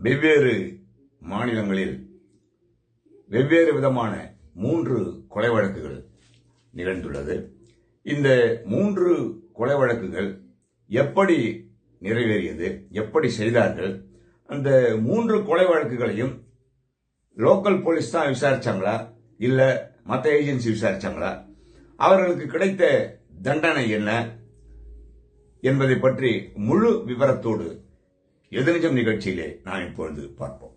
வெவ்வேறு மாநிலங்களில் வெவ்வேறு விதமான 3 கொலை வழக்குகள் நிகழ்ந்துள்ளது. இந்த 3 கொலை வழக்குகள் எப்படி நிறைவேறியது, எப்படி செய்தார்கள், அந்த 3 கொலை வழக்குகளையும் லோக்கல் போலீஸ் தான் விசாரிச்சாங்களா இல்ல மற்ற ஏஜென்சி விசாரிச்சாங்களா, அவர்களுக்கு கிடைத்த தண்டனை என்ன என்பதை பற்றி முழு விவரத்தோடு எதிர்நிஜம் நிகழ்ச்சியிலே நாம் இப்பொழுது பார்ப்போம்.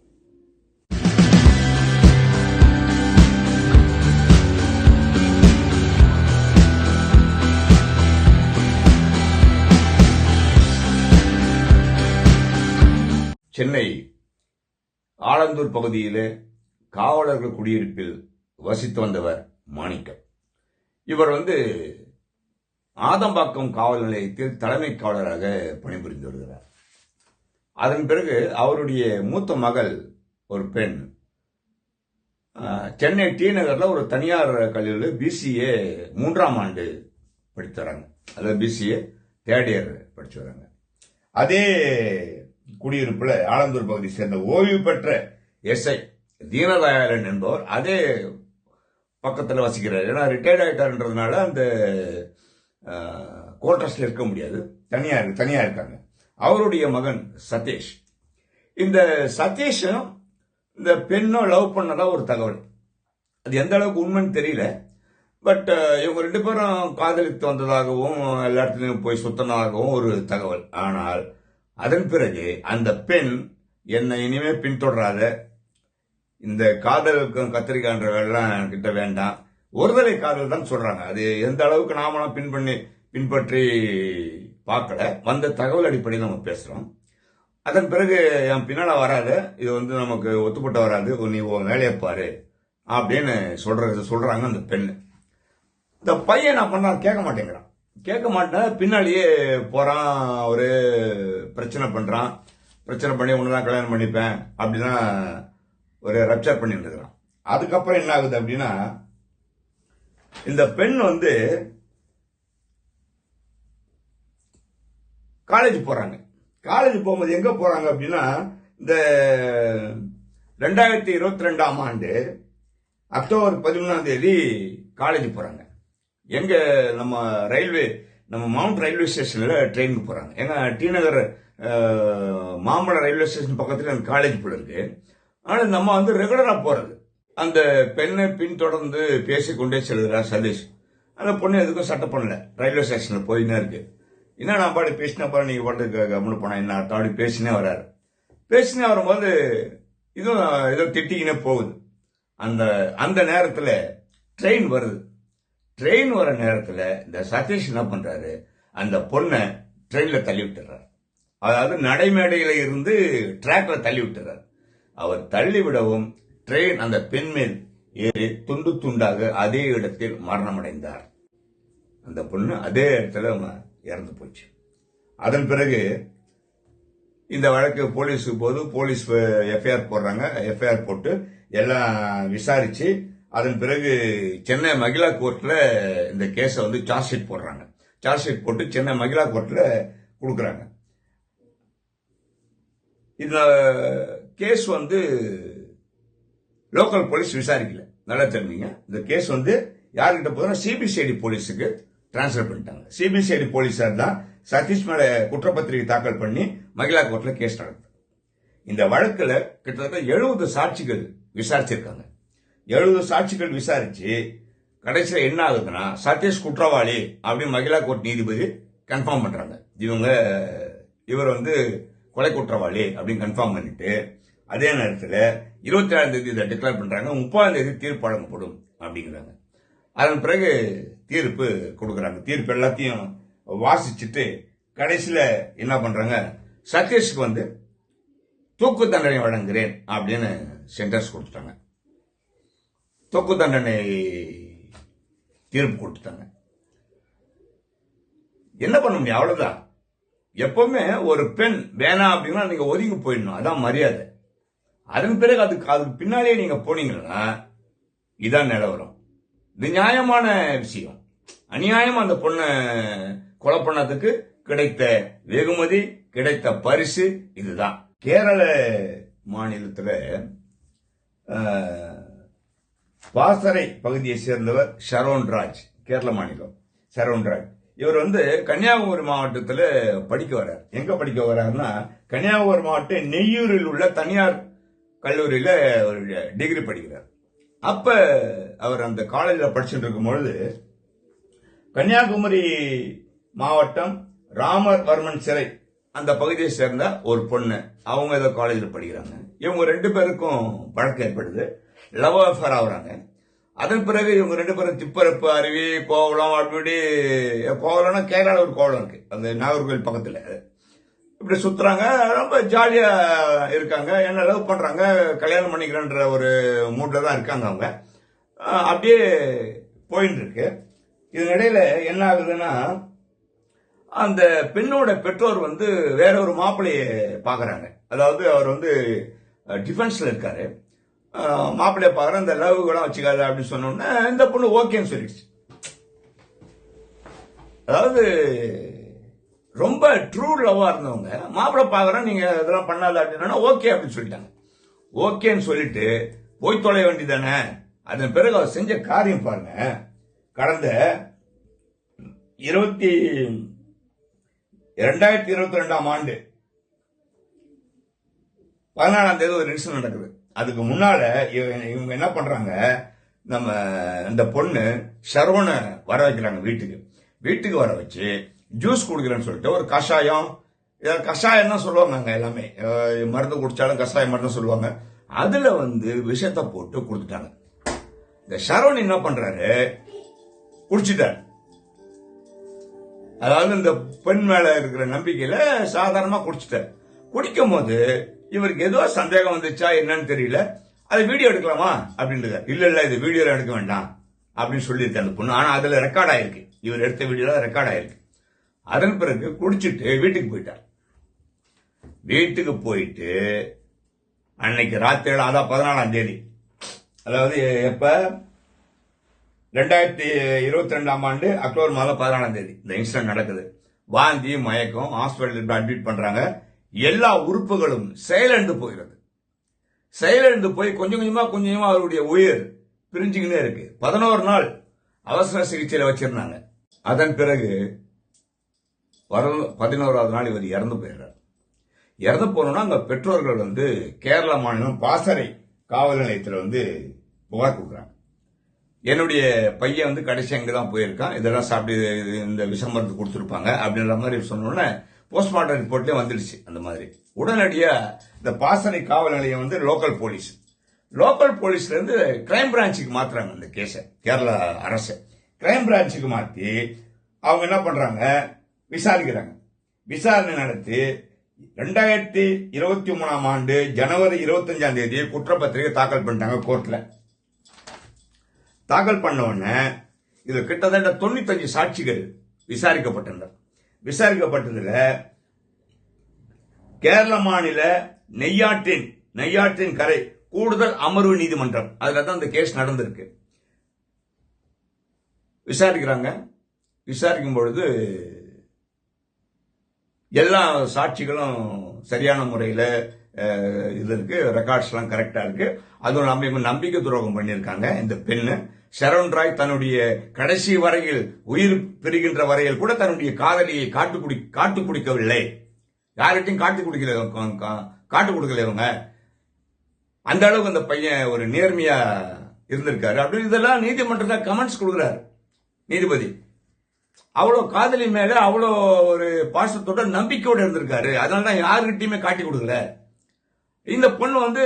சென்னை ஆலந்தூர் பகுதியிலே காவலர்கள் குடியிருப்பில் வசித்து வந்தவர் மாணிக்கம். இவர் ஆதம்பாக்கம் காவல் நிலையத்தில் தலைமை காவலராக பணிபுரிந்து வருகிறார். அதன் பிறகு அவருடைய மூத்த மகள் ஒரு பெண் சென்னை டி நகர்ல ஒரு தனியார் கல்லூரியில் பிசிஏ 3ஆம் ஆண்டு படித்து வராங்க. அதாவது பிசிஏ 3rd இயர் படிச்சு வராங்க. அதே குடியிருப்புல ஆலந்தூர் பகுதியை சேர்ந்த ஓய்வு பெற்ற எஸ்ஐ தீனதயாளன் என்பவர் அதே பக்கத்தில் வசிக்கிறார். ஏன்னா ரிட்டையர்ட் ஆயிட்டாருன்றதுனால அந்த குவார்டர்ஸ்ல இருக்க முடியாது, தனியா இருக்காங்க. அவருடைய மகன் சதீஷ். இந்த சதீஷும் இந்த பெண்ணும் லவ் பண்ணதா ஒரு தகவல். அது எந்த அளவுக்கு உண்மைன்னு தெரியல. பட் இவங்க 2 பேரும் காதலித்து வந்ததாகவும் எல்லா இடத்துலையும் போய் சுத்தனதாகவும் ஒரு தகவல். ஆனால் அதன் பிறகு அந்த பெண் என்னை இனிமே பின்தொடராத, இந்த காதலுக்கும் கத்திரிக்கான்ற வேலைலாம் கிட்ட வேண்டாம், ஒருதலை காதல் தான் சொல்றாங்க. அது எந்த அளவுக்கு நாமலாம் பின்பற்றி பார்க்கல, வந்த தகவல் அடிப்படையில் நம்ம பேசுறோம். அதன் பிறகு என் பின்னால வராத, இது நமக்கு ஒத்துப்பட்ட வராது, நீ உன் வேலையை பாரு அப்படின்னு சொல்றாங்க அந்த பெண். இந்த பையன் நான் பண்ணா கேட்க மாட்டேன், பின்னாலேயே போறான். ஒரு பிரச்சனை பண்றான், பிரச்சனை பண்ணி உன்னதான் கல்யாணம் பண்ணிப்பேன் அப்படின்னா ஒரு ரப்சர் பண்ணிட்டு இருக்கிறான். அதுக்கப்புறம் என்ன ஆகுது அப்படின்னா, இந்த பெண் காலேஜ் போறாங்க. காலேஜ் போகும்போது எங்க போறாங்க அப்படின்னா, இந்த 2022ஆம் ஆண்டு அக்டோபர் 11ஆம் தேதி காலேஜ் போறாங்க. எங்க நம்ம மவுண்ட் ரயில்வே ஸ்டேஷன்ல ட்ரெயினுக்கு போறாங்க. எங்க டி நகர் மாம்பழம் ரயில்வே ஸ்டேஷன் பக்கத்துல அந்த காலேஜ் போல இருக்கு. ஆனா நம்ம ரெகுலரா போறது. அந்த பெண்ணை பின்தொடர்ந்து பேசிக்கொண்டே செல்கிறார் சதீஷ். அந்த பொண்ணு எதுக்கும் சட்டை பண்ணல, ரயில்வே ஸ்டேஷன்ல போயின்னு இருக்கு. என்ன நான் பாடி பேசினா பாரு, நீங்க பாட்டு கவனம் போனா என்ன அர்த்தம் அப்படி பேசினே வர்றாரு. பேசினே வரும்போது இதுவும் ஏதோ திட்டிக்கினே போகுது. அந்த நேரத்துல ட்ரெயின் வருது. ட்ரெயின் வர நேரத்துல இந்த சதீஷ் என்ன பண்றாரு, அந்த பொண்ணை ட்ரெயின்ல தள்ளி விட்டுறாரு. அதாவது நடைமேடையில இருந்து டிராக்ல தள்ளி விட்டுறாரு. அவர் தள்ளிவிடவும் ட்ரெயின் அந்த பெண் மேல் ஏறி துண்டு துண்டாக அதே இடத்தில் மரணமடைந்தார். அந்த பொண்ணு அதே இடத்துல இறந்து போச்சு. அதன் பிறகு இந்த வழக்கு போலீஸுக்கு போது போலீஸ் எஃப்ஐஆர் போடுறாங்க. எஃப்ஐஆர் போட்டு எல்லாம் விசாரிச்சு அதன் பிறகு சென்னை மகிழா கோர்ட்ல இந்த கேஸ சார்ஜ் ஷீட் போடுறாங்க. சார்ஜ் ஷீட் போட்டு சென்னை மகிழா கோர்ட்ல கொடுக்கறாங்க. இந்த கேஸ் லோக்கல் போலீஸ் விசாரிக்கல. நல்லா தெரிஞ்சுங்க, இந்த கேஸ் யார்கிட்ட போதுன்னா சிபிசிஐடி போலீஸுக்கு டிரான்ஸ்பர் பண்ணிட்டாங்க. சிபிசிஐடி போலீஸார் தான் சதீஷ் மேல குற்றப்பத்திரிகை தாக்கல் பண்ணி மகிழா கோர்ட்ல கேஸ் நடக்குது. இந்த வழக்குல கிட்டத்தட்ட 70 சாட்சிகள் விசாரிச்சிருக்காங்க. 70 சாட்சிகள் விசாரிச்சு கடைசியில் என்ன ஆகுதுன்னா, சதீஷ் குற்றவாளி அப்படின்னு மகிழா கோர்ட் நீதிபதி கன்ஃபார்ம் பண்றாங்க. இவர் கொலை குற்றவாளி அப்படின்னு கன்ஃபார்ம் பண்ணிட்டு அதே நேரத்தில் 27ஆம் தேதி இதை டிக்ளேர் பண்றாங்க. 30ஆம் தேதி தீர்ப்பு வழங்கப்படும் அப்படிங்கிறாங்க. அதன் பிறகு தீர்ப்பு கொடுக்கறாங்க. தீர்ப்பு எல்லாத்தையும் வாசிச்சுட்டு கடைசியில என்ன பண்றாங்க, சதீஷ்க்கு தூக்கு தண்டனை வழங்குகிறேன் அப்படின்னு சென்டென்ஸ் கொடுத்துட்டாங்க. தூக்கு தண்டனை தீர்ப்பு கொடுத்துட்டாங்க. என்ன பண்ண முடியும், அவ்வளவுதான். எப்பவுமே ஒரு பெண் வேணாம் அப்படின்னா நீங்க ஒதுங்கி போயிடணும், அதான் மரியாதை. அதன் பிறகு அதுக்கு பின்னாலே நீங்க போனீங்கன்னா இதான் நிலவரம். இது நியாயமான விஷயம். அநியாயமா அந்த பொண்ணை கொலை பண்ணதுக்கு கிடைத்த வெகுமதி, கிடைத்த பரிசு இதுதான். கேரள மாநிலத்தில் பாசறை பகுதியை சேர்ந்தவர் ஷரோன் ராஜ், கேரள மாநிலம் ஷரோன் ராஜ். இவர் கன்னியாகுமரி மாவட்டத்தில் படிக்க வர்றார். எங்க படிக்க வர்றாருன்னா, கன்னியாகுமரி மாவட்டம் நெய்யூரில் உள்ள தனியார் கல்லூரியில் ஒரு டிகிரி படிக்கிறார். அப்ப அவர் அந்த காலேஜில் படிச்சுட்டு இருக்கும் பொழுது கன்னியாகுமரி மாவட்டம் ராமவர்மன் சிறை அந்த பகுதியை சேர்ந்த ஒரு பொண்ணு, அவங்க ஏதோ காலேஜில் படிக்கிறாங்க. இவங்க 2 பேருக்கும் பழக்கம் ஏற்படுது, லவ் அஃபேர் ஆகுறாங்க. அதன் பிறகு இவங்க 2 பேரும் திப்பரப்பு அருவி, கோவளம், அப்படி கோவலம்னா கேரளாவில் ஒரு கோவளம் இருக்கு, அந்த நாகர்கோவில் பக்கத்தில். இப்படி சுத்துறாங்க, ரொம்ப ஜாலியா இருக்காங்க. என்ன லவ் பண்றாங்க, கல்யாணம் பண்ணிக்கிறன்ற ஒரு மூட்ல தான் இருக்காங்க அவங்க. அப்படியே போயிட்டு இருக்கு. இதனிடையில என்ன ஆகுதுன்னா, அந்த பெண்ணோட பெற்றோர் வேற ஒரு மாப்பிள்ளைய பாக்குறாங்க. அதாவது அவர் டிஃபென்ஸ்ல இருக்காரு. மாப்பிள்ளைய பாக்குற, அந்த லவ் கூட வச்சுக்காது அப்படின்னு சொன்னோம்னா இந்த பொண்ணு ஓகேன்னு சொல்லிடுச்சு. அதாவது ரொம்ப ட்ரூ லவ்வா இருந்தவங்க மாப்பிள்ளை பாக்குறோம், நீங்க இதெல்லாம் பண்ணாத அப்படின்னா ஓகே அப்படின்னு சொல்லிட்டாங்க. ஓகேன்னு சொல்லிட்டு போய் தொலை வேண்டியதானே. அதன் பிறகு அவர் செஞ்ச காரியம் பாருங்க. கடந்த 2022ஆம் ஆண்டு 14ஆம் தேதி ஒரு இன்சிடென்ட் நடக்குது. அதுக்கு முன்னால இவங்க என்ன பண்றாங்க, நம்ம இந்த பொண்ணு ஷரோனை வர வைக்கிறாங்க வீட்டுக்கு வர வச்சு ஜூஸ் குடிக்கிறேன்னு சொல்லிட்டு ஒரு கஷாயம் தான் சொல்லுவாங்க. எல்லாமே மருந்து குடிச்சாலும் கஷாயம் மருந்து சொல்லுவாங்க. அதுல விஷத்தை போட்டு கொடுத்துட்டாங்க. இந்த ஷரோன் என்ன பண்றாரு, குடிச்சிட்டார். அதாவது இந்த பெண் மேல இருக்கிற நம்பிக்கையில சாதாரணமா குடிச்சிட்டார். குடிக்கும் போது இவருக்கு ஏதோ சந்தேகம் வந்துச்சா என்னன்னு தெரியல, அது வீடியோ எடுக்கலாமா அப்படின்றது. இல்ல இது வீடியோ எடுக்க வேண்டாம் அப்படின்னு சொல்லியிருக்க அந்த பொண்ணு. ஆனா அதுல ரெக்கார்ட் ஆயிருக்கு, இவர் எடுத்த வீடியோல ரெக்கார்ட் ஆயிருக்கு. அதன் பிறகு குடிச்சிட்டு வீட்டுக்கு போயிட்டார். வீட்டுக்கு போயிட்டு அன்னைக்கு ராத்திரி, அதான் 14ஆம் தேதி, அதாவது எப்ப 2022ஆம் ஆண்டு அக்டோபர் மாதம் 14ஆம் தேதி இந்த இன்சிடென்ட் நடக்குது. வாந்தி, மயக்கம், ஹாஸ்பிட்டல் அட்மிட் பண்றாங்க. எல்லா உறுப்புகளும் செயலிழந்து போகிறது. செயலிழந்து போய் கொஞ்சம் கொஞ்சமா அவருடைய உயிர் பிரிஞ்சுக்கினே இருக்கு. 11 நாள் அவசர சிகிச்சையில வச்சிருந்தாங்க. அதன் பிறகு 11வது நாள் இவர் இறந்து போயிடுறார். இறந்து போனோம்னா அங்க பெற்றோர்கள் கேரள மாநிலம் பாசறை காவல் நிலையத்தில் புகார் கொடுக்குறாங்க. என்னுடைய பையன் கடைசி அங்கதான் போயிருக்கான், இதெல்லாம் சாப்பிட்டு இந்த விஷமருந்து கொடுத்துருப்பாங்க அப்படின்ற மாதிரி சொன்னோன்னே போஸ்ட்மார்ட்டம் ரிப்போர்ட்லயே வந்துடுச்சு. அந்த மாதிரி உடனடியா இந்த பாசறை காவல் நிலையம் லோக்கல் போலீஸ்ல இருந்து கிரைம் பிரான்ச்சுக்கு மாத்துறாங்க. இந்த கேஸ கேரளா அரசு கிரைம் பிரான்ச்சுக்கு மாத்தி அவங்க என்ன பண்றாங்க, விசாரிக்கிறாங்க. விசாரணை நடத்தி 2023ஆம் ஆண்டு ஜனவரி 25ஆம் தேதி குற்றப்பத்திரிகை தாக்கல் பண்ணிட்டாங்க கோர்ட்ல. தாக்கல் பண்ண உடனே இது கிட்டத்தட்ட 95 சாட்சிகள் விசாரிக்கப்பட்டனர். விசாரிக்கப்பட்டதுல கேரள மாநில நெய்யாற்றின் கரை கூடுதல் அமர்வு நீதிமன்றம், அதுல தான் இந்த கேஸ் நடந்திருக்கு. விசாரிக்கும் பொழுது எல்லா சாட்சிகளும் சரியான முறையில் இது இருக்கு, ரெக்கார்ட்ஸ் எல்லாம் கரெக்டா இருக்கு. அதுவும் நம்பிக்கை துரோகம் பண்ணியிருக்காங்க இந்த பெண்ணு. ஷரோன் ராய் தன்னுடைய கடைசி வரையில் உயிர் பெறுகின்ற வரையில் கூட தன்னுடைய காதலியை காட்டு குடிக்கவில்லை, யார்கிட்டையும் காட்டு கொடுக்கல இவங்க. அந்த அளவுக்கு அந்த பையன் ஒரு நேர்மையா இருந்திருக்காரு அப்படின்னு இதெல்லாம் நீதிமன்றத்தில் கமெண்ட்ஸ் கொடுக்கிறார் நீதிபதி. அவ்வளவு காதலி மேல அவ்வளோ ஒரு பாசத்தோட நம்பிக்கையோட இருந்திருக்காரு. அதனாலதான் யாருகிட்டயுமே காட்டி கொடுக்கல. இந்த பொண்ணு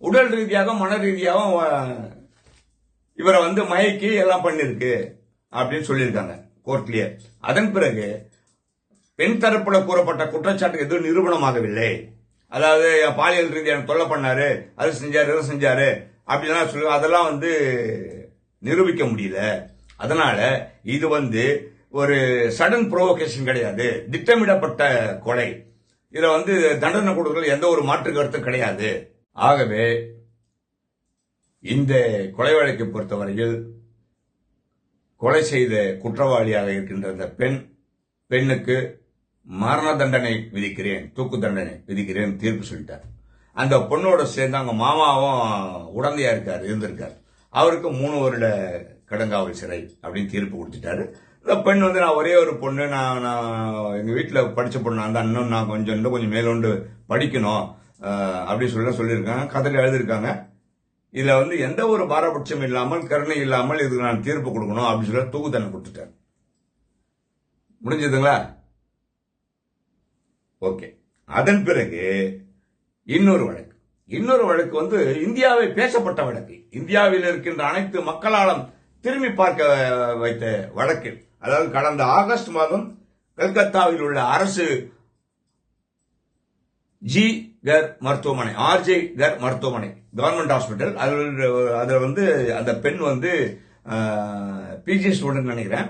உடல் ரீதியாகவும் மன ரீதியாகவும் இவரை மயக்கி எல்லாம் பண்ணிருக்கு அப்படின்னு சொல்லியிருக்காங்க கோர்ட்லயே. அதன் பிறகு பெண் தரப்புல கூறப்பட்ட குற்றச்சாட்டு எதுவும் நிரூபணமாகவில்லை. அதாவது பாலியல் ரீதியான தொல்லை பண்ணாரு, அது செஞ்சாரு, இதை செஞ்சாரு அப்படிலாம் சொல்லி அதெல்லாம் நிரூபிக்க முடியல. அதனால இது ஒரு சடன் ப்ரோவோகேஷன் கிடையாது, திட்டமிடப்பட்ட கொலை. இதுல தண்டனை கொடுக்கறது எந்த ஒரு மாற்று கருத்தும் கிடையாது. ஆகவே இந்த கொலை வழக்கை பொறுத்தவரையில் கொலை செய்த குற்றவாளியாக இருக்கின்ற இந்த பெண்ணுக்கு மரண தண்டனை விதிக்கிறேன், தூக்கு தண்டனை விதிக்கிறேன் தீர்ப்பு சொல்லிட்டார். அந்த பொண்ணோட சேர்ந்து அவங்க மாமாவும் உடந்தையா இருந்திருக்காரு. அவருக்கு 3 வருட கடங்காவல் சிறை அப்படின்னு தீர்ப்பு கொடுத்துட்டாரு. இந்த பெண் வந்து நான் ஒரே ஒரு பொண்ணு, நான் எங்க வீட்டில் படிச்ச பொண்ணு, அந்த இன்னும் நான் இன்னும் கொஞ்சம் மேலோண்டு படிக்கணும் அப்படின்னு சொல்லியிருக்காங்க. கதையில் எழுதியிருக்காங்க. இதுல வந்து எந்த ஒரு பாரபட்சம் இல்லாமல், கருணை இல்லாமல் இதுக்கு நான் தீர்ப்பு கொடுக்கணும் அப்படின்னு சொல்லி தூக்கு தண்டனை கொடுத்துட்டாரு. முடிஞ்சதுங்களா? ஓகே. அதன் பிறகு இன்னொரு வழக்கு வந்து இந்தியாவை பேசப்பட்ட வழக்கு, இந்தியாவில் இருக்கின்ற அனைத்து மக்களாலும் திரும்பி பார்க்க வைத்த வழக்கு. அதாவது கடந்த ஆகஸ்ட் மாதம் கல்கத்தாவில் உள்ள அரசு ஜி கர் மருத்துவமனை, ஆர்ஜே கர் மருத்துவமனை, கவர்மெண்ட் ஹாஸ்பிட்டல், அதுல வந்து அந்த பெண் வந்து பிஜி ஸ்டூடெண்ட் நினைக்கிறேன்.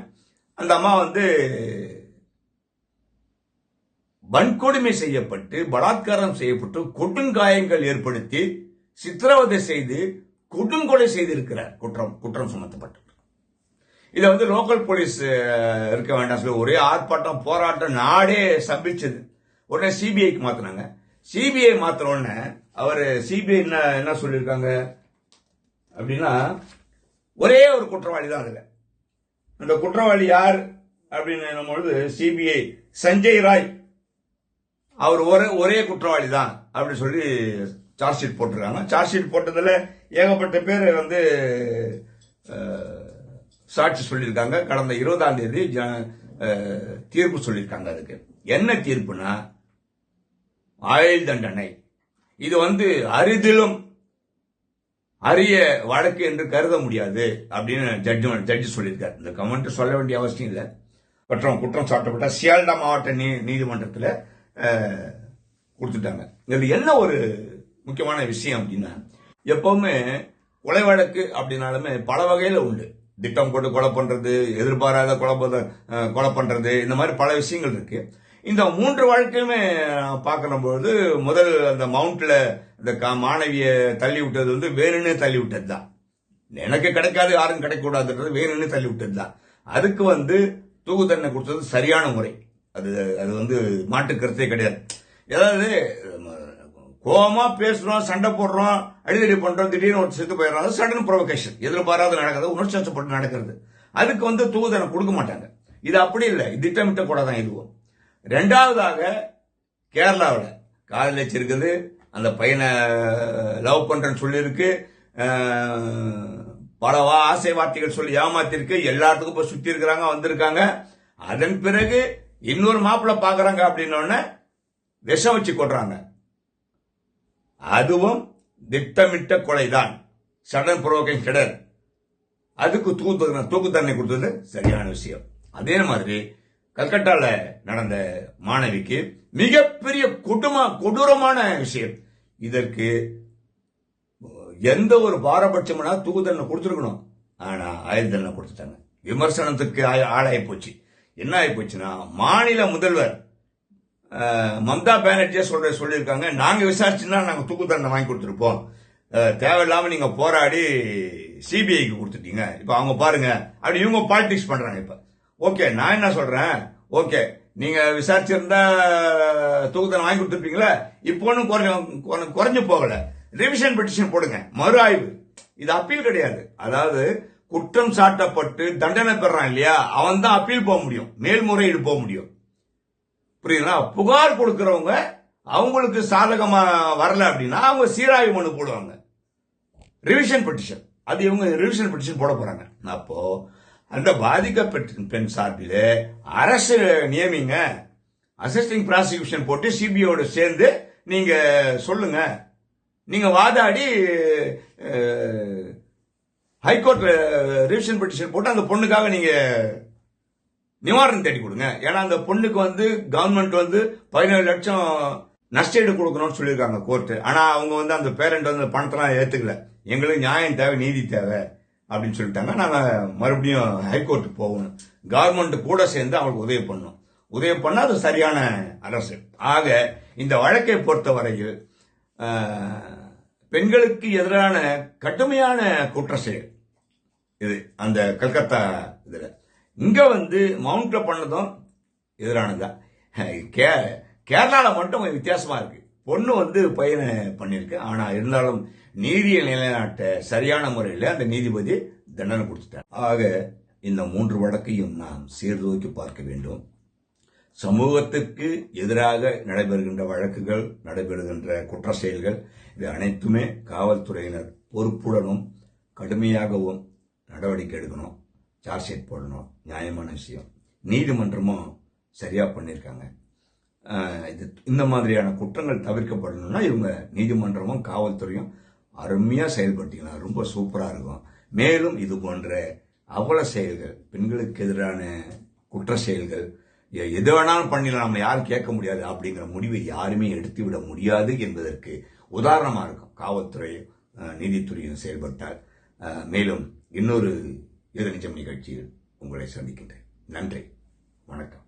அந்த அம்மா வந்து வன்கொடுமை செய்யப்பட்டு, பலாத்காரம் செய்யப்பட்டு, கொடுங்காயங்கள் ஏற்படுத்தி, சித்திரவதை செய்து, கொடுங்கொலை செய்திருக்கிறார் குற்றம் சுமத்தப்பட்டு. இதை வந்து லோக்கல் போலீஸ் இருக்க வேண்டாம் சொல்லி ஒரே ஆர்ப்பாட்டம், போராட்டம், நாடே சம்பிச்சது. உடனே சிபிஐக்கு மாத்தினாங்க. சிபிஐ மாத்தின உடனே அவர் சிபிஐ என்ன சொல்லியிருக்காங்க அப்படின்னா, ஒரே ஒரு குற்றவாளி தான் அதுல. அந்த குற்றவாளி யார் அப்படின்னு பொழுது சிபிஐ சஞ்சய் ராய், அவர் ஒரே குற்றவாளி தான் அப்படின்னு சொல்லி சார்ஜ் ஷீட் போட்டிருக்காங்க. சார்ஜ் ஷீட் போட்டதுல ஏகப்பட்ட பேர் வந்து சாட்சி சொல்லியிருக்காங்க. கடந்த 20ஆம் தேதி தீர்ப்பு சொல்லியிருக்காங்க. அதுக்கு என்ன தீர்ப்புனா, ஆயுள் தண்டனை. இது வந்து அரிதிலும் அரிய வழக்கு என்று கருத முடியாது அப்படின்னு ஜட்ஜி சொல்லியிருக்காரு. இந்த கமெண்ட் சொல்ல வேண்டிய அவசியம் இல்லை. குற்றம் சாட்டப்பட்ட சியால்டா மாவட்ட நீதிமன்றத்தில் கொடுத்துட்டாங்க. இது என்ன ஒரு முக்கியமான விஷயம் அப்படின்னா, எப்பவுமே கொலை வழக்கு அப்படின்னாலுமே பல வகையில உண்டு. திட்டம் போட்டு கொலை பண்றது, எதிர்பாராத கொலை பண்றது, இந்த மாதிரி பல விஷயங்கள் இருக்கு. இந்த 3 வழக்குமே பார்க்கும்போது, முதல் அந்த மவுண்ட்ல இந்த மாணவிய தள்ளி விட்டது வந்து வேணும்னே தள்ளி விட்டது தான். எனக்கு கிடைக்காது, யாரும் கிடைக்கக்கூடாதுன்றது வேணும்னே தள்ளி விட்டது தான். அதுக்கு வந்து தூக்கு தண்டனை கொடுத்தது சரியான முறை. அது வந்து மாட்டு கருத்தே கிடையாது. ஏதாவது கோபமா பேசுறோம், சண்டை போடுறோம், அடிதடி பண்றோம், திடீர்னு ஒரு செத்து போயிடுறாங்க, சடன் ப்ரொவகேஷன், எதிர்பாராத நடக்கிறது, உணர்ச்சி வசப்பட்டு நடக்கிறது. அதுக்கு வந்து தூக்கு தண்டனை கொடுக்க மாட்டாங்க. இது அப்படி இல்லை, திட்டமிட்ட கூட தான் இதுவும். 2வதாக கேரளாவில் காதலிச்சிருக்குது, அந்த பையனை லவ் பண்றேன்னு சொல்லியிருக்கு, பல ஆசை வார்த்தைகள் சொல்லி ஏமாத்திருக்கு, எல்லாத்துக்கும் போய் சுத்தி இருக்கிறாங்க, வந்திருக்காங்க. அதன் பிறகு இன்னொரு மாப்பிள்ள பாக்குறாங்க அப்படின்னோடனே விஷம் வச்சு கொள்றாங்க. அதுவும் திட்டமிட்ட கொலைதான், சடன் ப்ரொவோகேஷன் கிடையாது. அதுக்கு தூக்கு தண்டனை கொடுத்தது சரியான விஷயம். அதே மாதிரி கல்கட்டால நடந்த மாணவிக்கு மிகப்பெரிய கொடூரமான விஷயம். இதற்கு எந்த ஒரு பாரபட்சம்னா தூக்கு தண்டனை கொடுத்துருக்கணும். ஆனா ஆயுள் தண்டனை கொடுத்துட்டாங்க. விமர்சனத்துக்கு ஆளாயி போச்சு. என்ன ஆகி போச்சுன்னா, மாநில முதல்வர் மம்தா பானர்ஜியா சொல்லியிருக்காங்க, நாங்க விசாரிச்சுன்னா நாங்க தூக்கு தண்டனை வாங்கி கொடுத்துருப்போம், தேவையில்லாம நீங்க போராடி சிபிஐக்கு கொடுத்துட்டீங்க, இப்ப அவங்க பாருங்க அப்படி இவங்க பாலிடிக்ஸ் பண்றாங்க. இப்ப ஓகே, நான் என்ன சொல்றேன், ஓகே நீங்க விசாரிச்சிருந்தா தூக்கு தண்டனை வாங்கி கொடுத்துருப்பீங்களா, இப்போ ஒன்னும் குறைஞ்சு போகல, ரிவிஷன் பெட்டிஷன் போடுங்க, மறு ஆய்வு. இது அப்பீல் கிடையாது. அதாவது குற்றம் சாட்டப்பட்டு தண்டனை பெறான் இல்லையா, அவன் தான் அப்பீல் போக முடியும், மேல்முறையீடு போக முடியும். புரியுதுங்களா? புகார் கொடுக்கிறவங்க அவங்களுக்கு சாதகமா வரல அப்படின்னா அவங்க சீராய்வு மனு போடுவாங்க, ரிவிஷன் பெட்டிஷன். அது இவங்க ரிவிஷன் பெட்டிஷன் போட போறாங்க. அப்போ அந்த பாதிக்கப்பட்ட பெண் சார்பில் அரசு நியமிங்க, அசிஸ்டிங் ப்ராசிக்யூஷன் போட்டு சிபிஐயோட சேர்ந்து நீங்க சொல்லுங்க, நீங்க வாதாடி ஹைகோர்ட் ரிவிஷன் பெட்டிஷன் போட்டு அந்த பொண்ணுக்காக நீங்க நிவாரணம் தேடி கொடுங்க. ஏன்னா அந்த பொண்ணுக்கு வந்து கவர்மெண்ட் வந்து 17 லட்சம் நஷ்டஈடு கொடுக்கணும்னு சொல்லியிருக்காங்க கோர்ட்டு. ஆனா அவங்க வந்து அந்த பேரண்ட் வந்து பணத்தெல்லாம் ஏத்துக்கல, எங்களுக்கு நியாயம் தேவை, நீதி தேவை அப்படின்னு சொல்லிட்டாங்க. நாங்க மறுபடியும் ஹைகோர்ட் போகணும், கவர்மெண்ட் கூட சேர்ந்து அவங்களுக்கு உதவி பண்ணணும், உதவி பண்ணா அது சரியான அரசு. ஆக இந்த வழக்கை பொறுத்தவரையில் பெண்களுக்கு எதிரான கடுமையான குற்ற செயல் இது அந்த கல்கத்தா இதுல. இங்க வந்து மவுண்ட்ல பண்ணதும் எதிரானதுதான். கேரளால மட்டும் கொஞ்சம் வித்தியாசமா இருக்கு. பொண்ணு வந்து பையனை பண்ணியிருக்கு. ஆனா இருந்தாலும் நீதியை நிலைநாட்ட சரியான முறையில் அந்த நீதிபதி தண்டனை கொடுத்துட்டார். ஆக இந்த 3 வழக்கையும் நாம் சீர்தூக்கி பார்க்க வேண்டும். சமூகத்திற்கு எதிராக நடைபெறுகின்ற வழக்குகள், நடைபெறுகின்ற குற்ற செயல்கள், இவை அனைத்துமே காவல்துறையினர் பொறுப்புடனும் கடுமையாகவும் நடவடிக்கை எடுக்கணும். சார்ஜ் ஷீட் போடணும். நியாயமான விஷயம். நீதிமன்றமும் சரியா பண்ணியிருக்காங்க. இந்த மாதிரியான குற்றங்கள் தவிர்க்கப்படணும்னா இவங்க நீதிமன்றமும் காவல்துறையும் அருமையா செயல்பட்டீங்கன்னா ரொம்ப சூப்பரா இருக்கும். மேலும் இது போன்ற அவல செயல்கள், பெண்களுக்கு எதிரான குற்ற செயல்கள் எது வேணாலும் பண்ணிடலாம், நம்ம யாரும் கேட்க முடியாது அப்படிங்கிற முடிவை யாருமே எடுத்து விட முடியாது என்பதற்கு உதாரணமா இருக்கும் காவல்துறை நீதித்துறையும் செயல்பட்டால். மேலும் இன்னொரு இது நிஜம் நிகழ்ச்சியில் உங்களை சந்திக்கின்றேன். நன்றி, வணக்கம்.